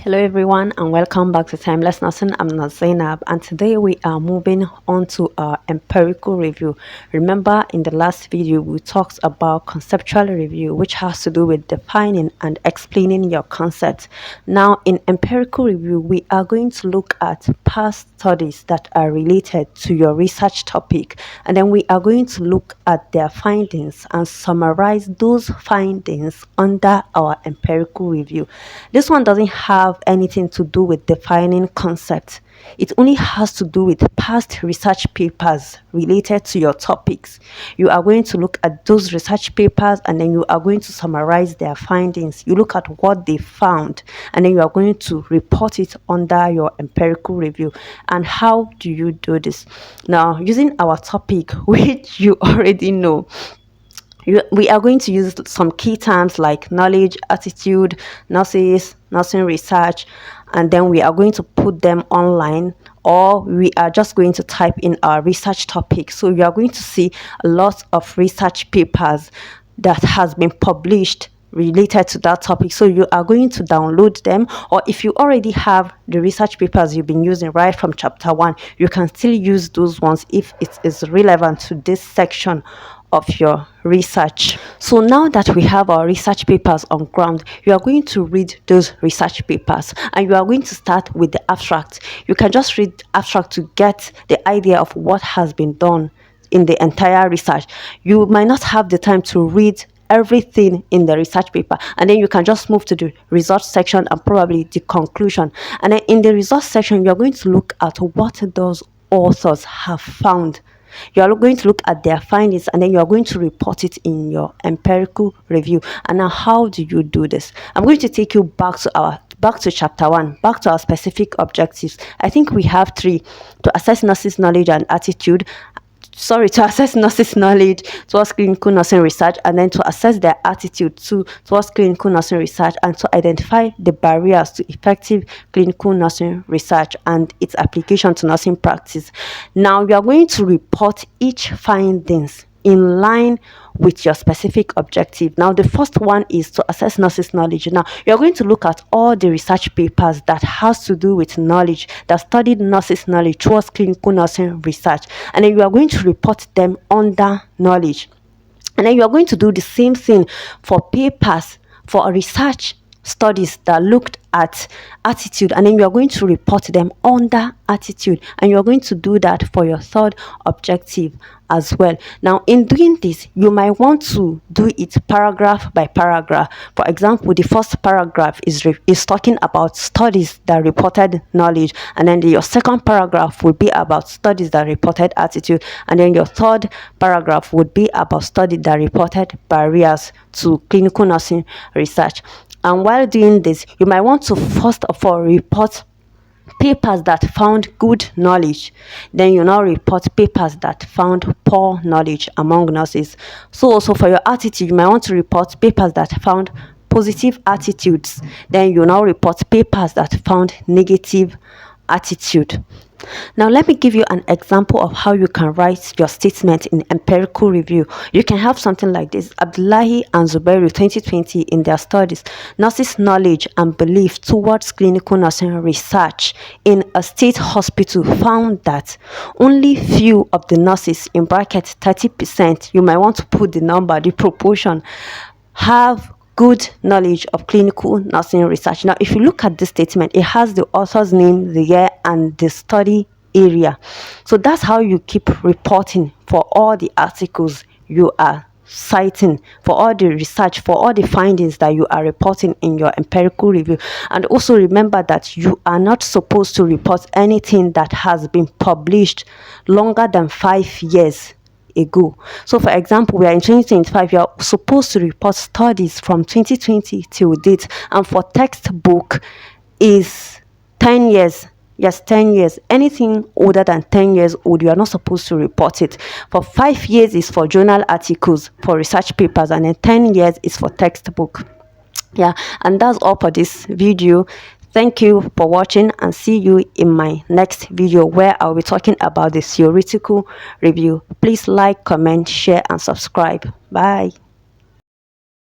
Hello everyone and welcome back to Timeless Nursing. I'm Zainab and today we are moving on to our empirical review. Remember in the last video we talked about conceptual review, which has to do with defining and explaining your concept. Now in empirical review we are going to look at past studies that are related to your research topic, and then we are going to look at their findings and summarize those findings under our empirical review. This one doesn't have anything to do with defining concepts. It only has to do with past research papers related to your topics. You are going to look at those research papers and then you are going to summarize their findings. You look at what they found and then you are going to report it under your empirical review. And how do you do this? Now, using our topic, which you already know, we are going to use some key terms like knowledge, attitude, nurses, nursing research, and then we are going to put them online, or we are just going to type in our research topic. So you are going to see a lot of research papers that has been published related to that topic. So you are going to download them, or if you already have the research papers you've been using right from chapter 1, you can still use those ones if it is relevant to this section of your research. So now that we have our research papers on ground, you are going to read those research papers and you are going to start with the abstract. You can just read the abstract to get the idea of what has been done in the entire research. You might not have the time to read everything in the research paper, and then you can just move to the results section and probably the conclusion. And then in the results section, you're going to look at what those authors have found. You are going to look at their findings and then you are going to report it in your empirical review. And now how do you do this? I'm going to take you back to chapter 1, back to our specific objectives. I think we have 3: to assess nurses' knowledge and attitude, to assess nurses' knowledge towards clinical nursing research, and then to assess their attitude towards clinical nursing research, and to identify the barriers to effective clinical nursing research and its application to nursing practice. Now you are going to report each findings in line with your specific objective. Now the first one is to assess nurses' knowledge. Now you're going to look at all the research papers that has to do with knowledge, that studied nurses' knowledge towards clinical nursing research, and then you are going to report them under knowledge. And then you are going to do the same thing for papers for research studies that looked at attitude, and then you are going to report them under attitude, and you are going to do that for your third objective as well. Now in doing this, you might want to do it paragraph by paragraph. For example, the first paragraph is talking about studies that reported knowledge, and then your second paragraph would be about studies that reported attitude, and then your third paragraph would be about studies that reported barriers to clinical nursing research. And while doing this, you might want to first of all report papers that found good knowledge. Then you now report papers that found poor knowledge among nurses. So also for your attitude, you might want to report papers that found positive attitudes. Then you now report papers that found negative attitude. Now let me give you an example of how you can write your statement in empirical review. You can have something like this: Abdullahi and Zubairu 2020, in their studies, nurses' knowledge and belief towards clinical nursing research in a state hospital found that only few of the nurses, in bracket 30%, you might want to put the number, the proportion, have good knowledge of clinical nursing research. Now if you look at this statement, it has the author's name, the year, and the study area. So that's how you keep reporting for all the articles you are citing, for all the research, for all the findings that you are reporting in your empirical review. And also remember that you are not supposed to report anything that has been published longer than 5 years ago. So for example, we are in 2025, you are supposed to report studies from 2020 till date, and for textbook is 10 years. Yes, 10 years. Anything older than 10 years old, you are not supposed to report it. For 5 years is for journal articles, for research papers, and then 10 years is for textbook. Yeah, and that's all for this video. Thank you for watching, and see you in my next video where I'll be talking about the theoretical review. Please like, comment, share, and subscribe. Bye.